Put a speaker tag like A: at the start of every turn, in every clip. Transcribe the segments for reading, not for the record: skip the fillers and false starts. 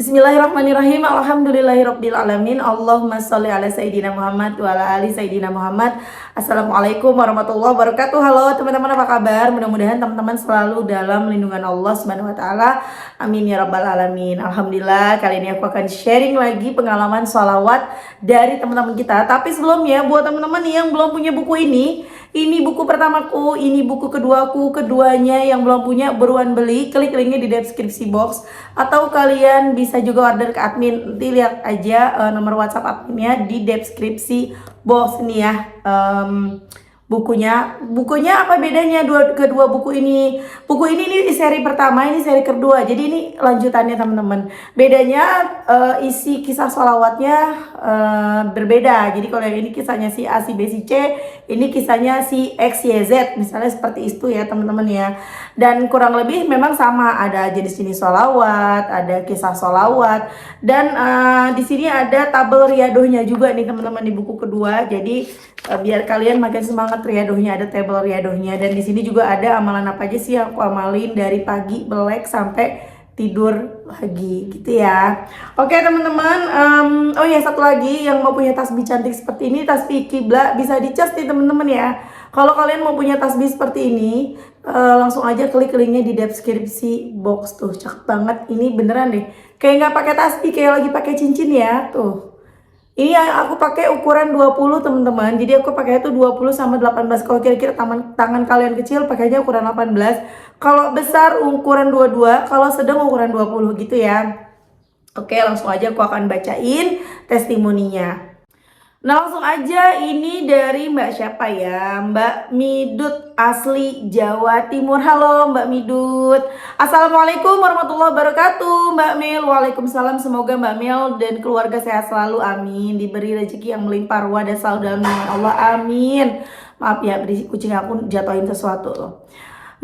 A: Bismillahirrahmanirrahim. Alhamdulillahirabbil alamin. Allahumma sholli ala sayidina Muhammad wa ala ali sayidina Muhammad. Assalamualaikum warahmatullahi wabarakatuh. Halo teman-teman, apa kabar? Mudah-mudahan teman-teman selalu dalam lindungan Allah Subhanahu wa taala. Amin ya rabbal alamin. Alhamdulillah, kali ini aku akan sharing lagi pengalaman sholawat dari teman-teman kita. Tapi sebelumnya, buat teman-teman yang belum punya buku ini buku pertamaku, ini buku keduaku. Keduanya yang belum punya buruan beli, klik linknya di deskripsi box. Atau kalian bisa juga order ke admin, nanti lihat aja nomor WhatsApp adminnya di deskripsi box nih ya. Bukunya apa bedanya kedua buku ini? Buku ini seri pertama, ini seri kedua, jadi ini lanjutannya teman-teman. Bedanya isi kisah sholawatnya berbeda. Jadi kalau yang ini kisahnya si A, si B, si C, ini kisahnya si X, Y, Z, misalnya seperti itu ya teman-teman ya. Dan kurang lebih memang sama, ada jenis-jenis sholawat, ada kisah sholawat, dan di sini ada tabel riadohnya juga nih teman-teman di buku kedua. Jadi biar kalian makin semangat riadohnya, ada tabel riadohnya. Dan di sini juga ada amalan apa aja sih yang aku amalin dari pagi belek sampai tidur lagi gitu ya. Oke teman-teman, oh ya satu lagi yang mau punya tasbih cantik seperti ini, tasbih kiblat, bisa dicas nih teman-teman ya. Kalau kalian mau punya tasbih seperti ini, langsung aja klik linknya di deskripsi box tuh. Cakep banget, ini beneran deh, kayak nggak pakai tasbih, kayak lagi pakai cincin ya tuh. Ini yang aku pakai ukuran 20 teman-teman. Jadi aku pakai itu 20 sama 18. Kalau kira-kira tangan kalian kecil pakainya ukuran 18. Kalau besar ukuran 22, kalau sedang ukuran 20 gitu ya. Oke, langsung aja aku akan bacain testimoninya. Nah langsung aja, ini dari Mbak siapa ya? Mbak Midut asli Jawa Timur. Halo Mbak Midut. Assalamualaikum warahmatullahi wabarakatuh Mbak Mil. Waalaikumsalam. Semoga Mbak Mil dan keluarga sehat selalu, amin. Diberi rezeki yang melimpah ruah dan selalu dalam lindungan Allah, amin. Maaf ya, berisik kucing aku jatuhin sesuatu loh.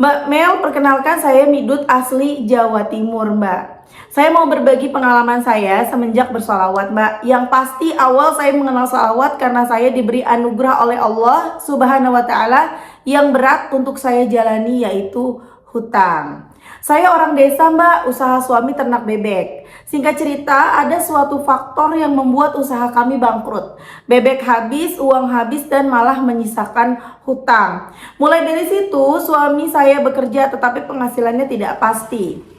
A: Mbak Mel, perkenalkan saya Midut asli Jawa Timur Mbak. Saya mau berbagi pengalaman saya semenjak bersolawat Mbak. Yang pasti awal saya mengenal solawat karena saya diberi anugerah oleh Allah Subhanahu wa ta'ala yang berat untuk saya jalani, yaitu hutang. Saya orang desa Mbak, usaha suami ternak bebek. Singkat cerita, ada suatu faktor yang membuat usaha kami bangkrut. Bebek habis, uang habis, dan malah menyisakan hutang. Mulai dari situ, suami saya bekerja tetapi penghasilannya tidak pasti.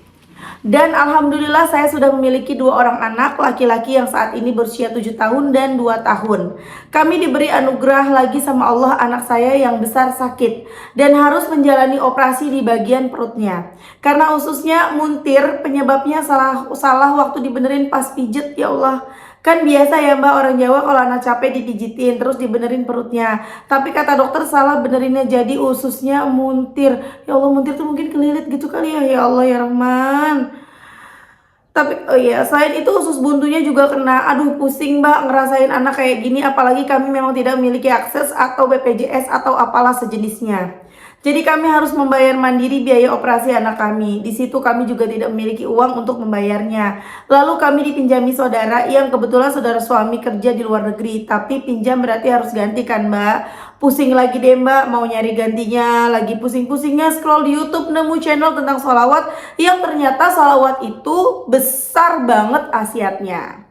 A: Dan alhamdulillah saya sudah memiliki 2 orang anak laki-laki yang saat ini berusia 7 tahun dan 2 tahun. Kami diberi anugerah lagi sama Allah, anak saya yang besar sakit dan harus menjalani operasi di bagian perutnya. Karena ususnya muntir, penyebabnya salah waktu dibenerin pas pijet, ya Allah. Kan biasa ya Mbak, orang Jawa kalau anak capek dipijitin terus dibenerin perutnya. Tapi kata dokter salah benerinnya, jadi ususnya muntir. Ya Allah, muntir tuh mungkin kelilit gitu kali ya. Ya Allah ya Rahman. Tapi oh iya, selain itu usus buntunya juga kena. Aduh pusing Mbak ngerasain anak kayak gini. Apalagi kami memang tidak memiliki akses atau BPJS atau apalah sejenisnya. Jadi kami harus membayar mandiri biaya operasi anak kami. Di situ kami juga tidak memiliki uang untuk membayarnya. Lalu kami dipinjami saudara yang kebetulan saudara suami kerja di luar negeri. Tapi pinjam berarti harus ganti kan Mbak. Pusing lagi deh Mbak, mau nyari gantinya. Lagi pusing-pusingnya scroll di YouTube nemu channel tentang sholawat yang ternyata sholawat itu besar banget khasiatnya.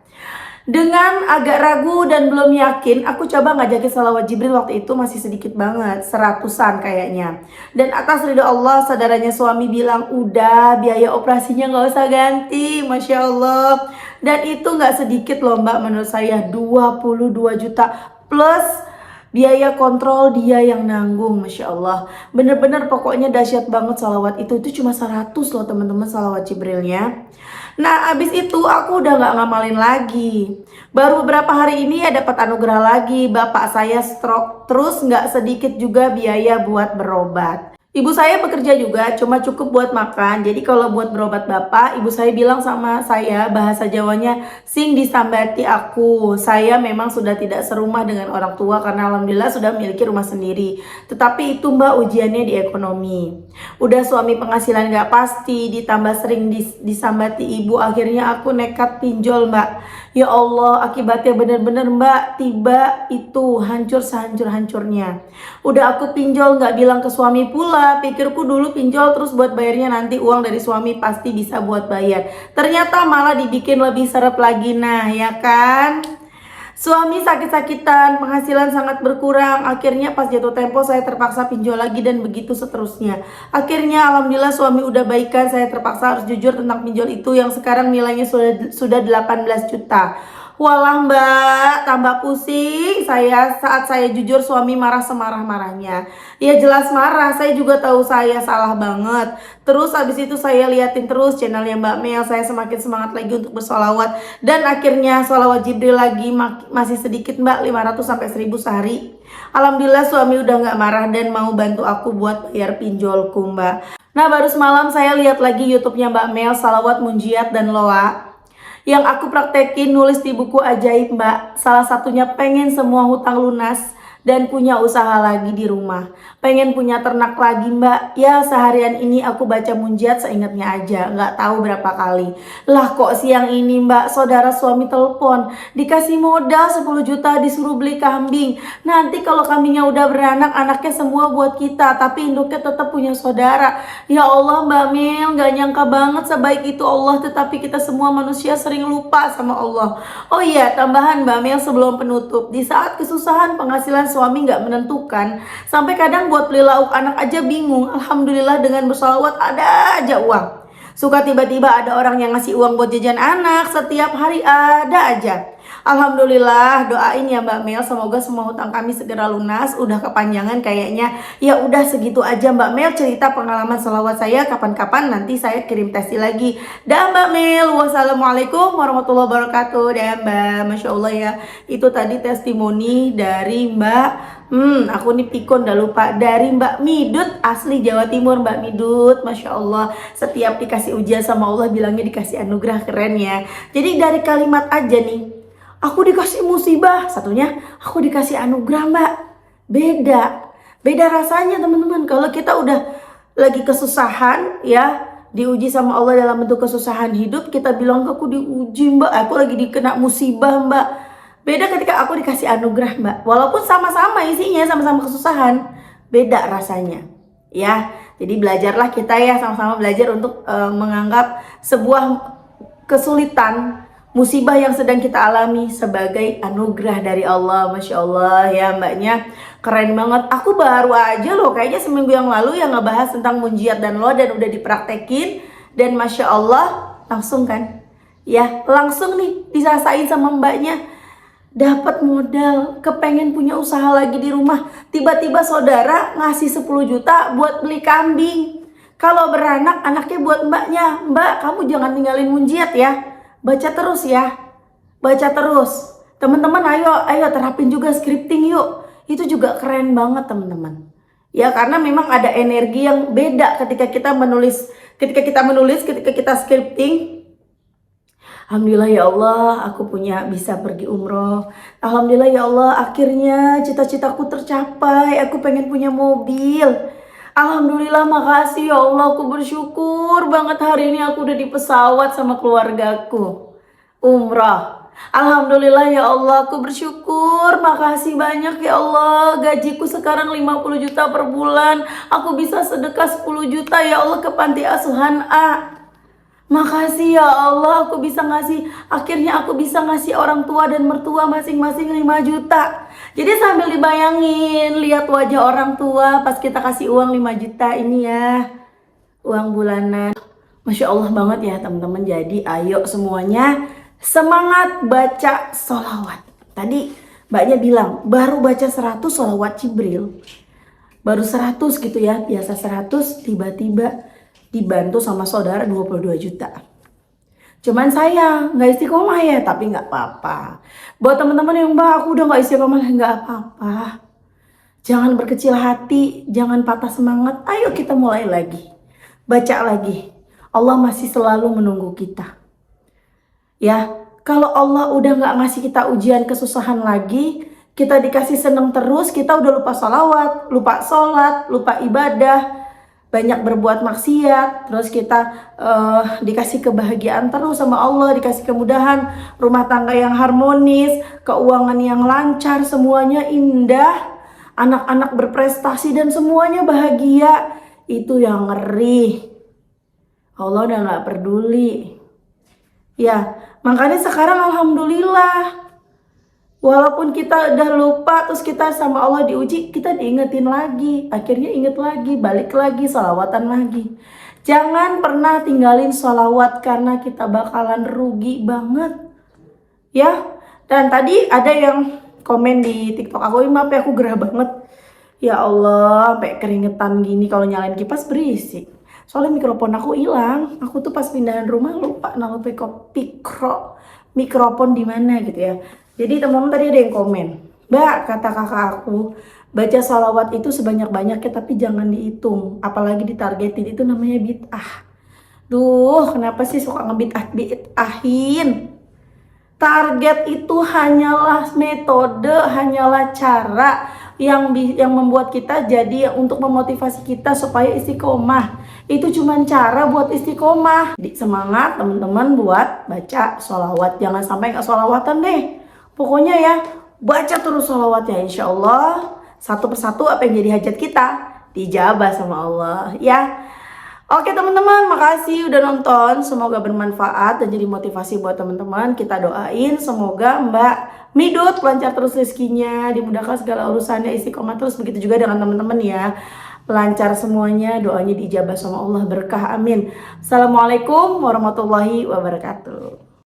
A: Dengan agak ragu dan belum yakin, aku coba ngajakin sholawat Jibril. Waktu itu masih sedikit banget, 100-an kayaknya. Dan atas ridho Allah, saudaranya suami bilang, udah biaya operasinya gak usah ganti, Masya Allah. Dan itu gak sedikit loh Mbak, menurut saya 22 juta plus biaya kontrol dia yang nanggung, Masya Allah. Bener-bener pokoknya dahsyat banget sholawat itu cuma 100 loh teman-teman sholawat Jibrilnya. Nah abis itu aku udah gak ngamalin lagi. Baru beberapa hari ini ya dapat anugerah lagi. Bapak saya stroke, terus gak sedikit juga biaya buat berobat. Ibu saya bekerja juga, cuma cukup buat makan. Jadi kalau buat berobat bapak, ibu saya bilang sama saya, bahasa Jawanya, sing disambati aku. Saya memang sudah tidak serumah dengan orang tua karena alhamdulillah sudah memiliki rumah sendiri. Tetapi itu Mbak ujiannya di ekonomi. Udah suami penghasilan gak pasti, ditambah sering disambati ibu. Akhirnya aku nekat pinjol Mbak. Ya Allah, akibatnya bener-bener Mbak, tiba itu hancur sehancur-hancurnya. Udah aku pinjol gak bilang ke suami pula. kedua, pikirku dulu pinjol terus buat bayarnya nanti uang dari suami pasti bisa buat bayar. Ternyata malah dibikin lebih seret lagi. Nah, ya kan? Suami sakit-sakitan, penghasilan sangat berkurang. Akhirnya pas jatuh tempo saya terpaksa pinjol lagi dan begitu seterusnya. Akhirnya alhamdulillah suami udah baikan, saya terpaksa harus jujur tentang pinjol itu yang sekarang nilainya sudah 18 juta. Walah mbak, tambah pusing saya saat saya jujur suami marah semarah-marahnya. Ya jelas marah, saya juga tahu saya salah banget. Terus abis itu saya liatin terus channelnya Mbak Mel, saya semakin semangat lagi untuk bersolawat. Dan akhirnya sholawat Jibril lagi masih sedikit mbak, 500 sampai 1000 sehari. Alhamdulillah suami udah gak marah dan mau bantu aku buat bayar pinjolku mbak. Nah baru semalam saya lihat lagi YouTube-nya Mbak Mel, salawat, munjiat, dan loa. Yang aku praktekin nulis di buku ajaib mbak. Salah satunya pengen semua hutang lunas dan punya usaha lagi di rumah. Pengen punya ternak lagi mbak. Ya seharian ini aku baca munjiat seingatnya aja, nggak tahu berapa kali. Lah kok siang ini mbak saudara suami telepon, dikasih modal 10 juta disuruh beli kambing. Nanti kalau kambingnya udah beranak, anaknya semua buat kita, tapi induknya tetap punya saudara. Ya Allah Mbak Mel, nggak nyangka banget sebaik itu Allah, tetapi kita semua manusia sering lupa sama Allah. Oh iya, tambahan Mbak Mel sebelum penutup, di saat kesusahan penghasilan suami nggak menentukan, sampai kadang buat beli lauk anak aja bingung. Alhamdulillah dengan bersolawat ada aja uang. Suka tiba-tiba ada orang yang ngasih uang buat jajan anak, setiap hari ada aja. Alhamdulillah, doain ya Mbak Mel, semoga semua hutang kami segera lunas. Udah kepanjangan kayaknya. Ya udah segitu aja Mbak Mel cerita pengalaman selawat saya. Kapan-kapan nanti saya kirim testi lagi. Dah Mbak Mel, wassalamualaikum warahmatullahi wabarakatuh. Dah Mbak, Masya Allah ya. Itu tadi testimoni dari Mbak aku nih pikun dah lupa, dari Mbak Midut asli Jawa Timur. Mbak Midut, Masya Allah, setiap dikasih ujian sama Allah bilangnya dikasih anugerah, keren ya. Jadi dari kalimat aja nih, aku dikasih musibah, satunya aku dikasih anugerah mbak. Beda rasanya teman-teman. Kalau kita udah lagi kesusahan ya, diuji sama Allah dalam bentuk kesusahan hidup, kita bilang aku diuji mbak, aku lagi dikena musibah mbak. Beda ketika aku dikasih anugerah mbak, walaupun sama-sama isinya, sama-sama kesusahan, beda rasanya ya. Jadi belajarlah kita ya, sama-sama belajar untuk menganggap sebuah kesulitan, musibah yang sedang kita alami sebagai anugerah dari Allah. Masya Allah ya mbaknya, keren banget. Aku baru aja loh kayaknya seminggu yang lalu yang ngebahas tentang munjiat dan loa, dan udah dipraktekin, dan Masya Allah langsung kan ya, langsung nih dirasain sama mbaknya. Dapat modal, kepengen punya usaha lagi di rumah, tiba-tiba saudara ngasih 10 juta buat beli kambing. Kalau beranak, anaknya buat mbaknya. Mbak, kamu jangan tinggalin munjiat ya, baca terus ya, baca terus. Teman-teman ayo terapin juga scripting yuk. Itu juga keren banget teman-teman ya, karena memang ada energi yang beda ketika kita menulis, ketika kita scripting. Alhamdulillah ya Allah, aku bisa pergi umroh. Alhamdulillah ya Allah, akhirnya cita-citaku tercapai. Aku pengen punya mobil. Alhamdulillah, makasih ya Allah, aku bersyukur banget hari ini aku udah di pesawat sama keluargaku umroh. Alhamdulillah ya Allah, aku bersyukur, makasih banyak ya Allah. Gajiku sekarang 50 juta per bulan. Aku bisa sedekah 10 juta ya Allah ke panti asuhan A. Makasih ya Allah, akhirnya aku bisa ngasih orang tua dan mertua masing-masing 5 juta. Jadi sambil dibayangin, lihat wajah orang tua pas kita kasih uang 5 juta ini ya, uang bulanan. Masya Allah banget ya teman-teman. Jadi ayo semuanya semangat baca sholawat. Tadi mbaknya bilang, baru baca 100 sholawat Jibril, baru 100 gitu ya, biasa 100, tiba-tiba dibantu sama saudara 22 juta. Cuman saya nggak istiqomah ya, tapi nggak apa-apa. Buat teman-teman yang mbak aku udah nggak istiqomah, nggak apa-apa. Jangan berkecil hati, jangan patah semangat. Ayo kita mulai lagi, baca lagi. Allah masih selalu menunggu kita. Ya, kalau Allah udah nggak ngasih kita ujian kesusahan lagi, kita dikasih seneng terus, kita udah lupa sholawat, lupa sholat, lupa ibadah, banyak berbuat maksiat, terus kita dikasih kebahagiaan terus sama Allah, dikasih kemudahan, rumah tangga yang harmonis, keuangan yang lancar, semuanya indah, anak-anak berprestasi dan semuanya bahagia. itu yang ngeri. Allah udah gak peduli. Ya, makanya sekarang alhamdulillah. Walaupun kita udah lupa, terus kita sama Allah diuji, kita diingetin lagi. Akhirnya inget lagi, balik lagi, sholawatan lagi. Jangan pernah tinggalin sholawat karena kita bakalan rugi banget. Ya, dan tadi ada yang komen di TikTok aku, maaf ya aku gerah banget. Ya Allah, sampai keringetan gini kalau nyalain kipas berisik. Soalnya mikrofon aku hilang. Aku tuh pas pindahan rumah lupa naruh mikrofon di mana gitu ya. Jadi teman-teman tadi ada yang komen, Mbak, kata kakak aku, baca salawat itu sebanyak-banyaknya tapi jangan dihitung, apalagi ditargetin, itu namanya bid'ah. Duh, kenapa sih suka ngebid'ahin? Target itu hanyalah metode, hanyalah cara yang membuat kita jadi untuk memotivasi kita supaya istiqomah. Itu cuma cara buat istiqomah. Semangat teman-teman buat baca sholawat, jangan sampai nggak sholawatan deh. Pokoknya ya, baca terus sholawatnya, insya Allah satu persatu apa yang jadi hajat kita dijabah sama Allah ya. Oke teman-teman, makasih udah nonton, semoga bermanfaat dan jadi motivasi buat teman-teman. Kita doain semoga Mbak Midut lancar terus rezekinya, dimudahkan segala urusannya, istiqomah terus, begitu juga dengan teman-teman ya. Lancar semuanya, doanya dijabah sama Allah, berkah, amin. Assalamualaikum warahmatullahi wabarakatuh.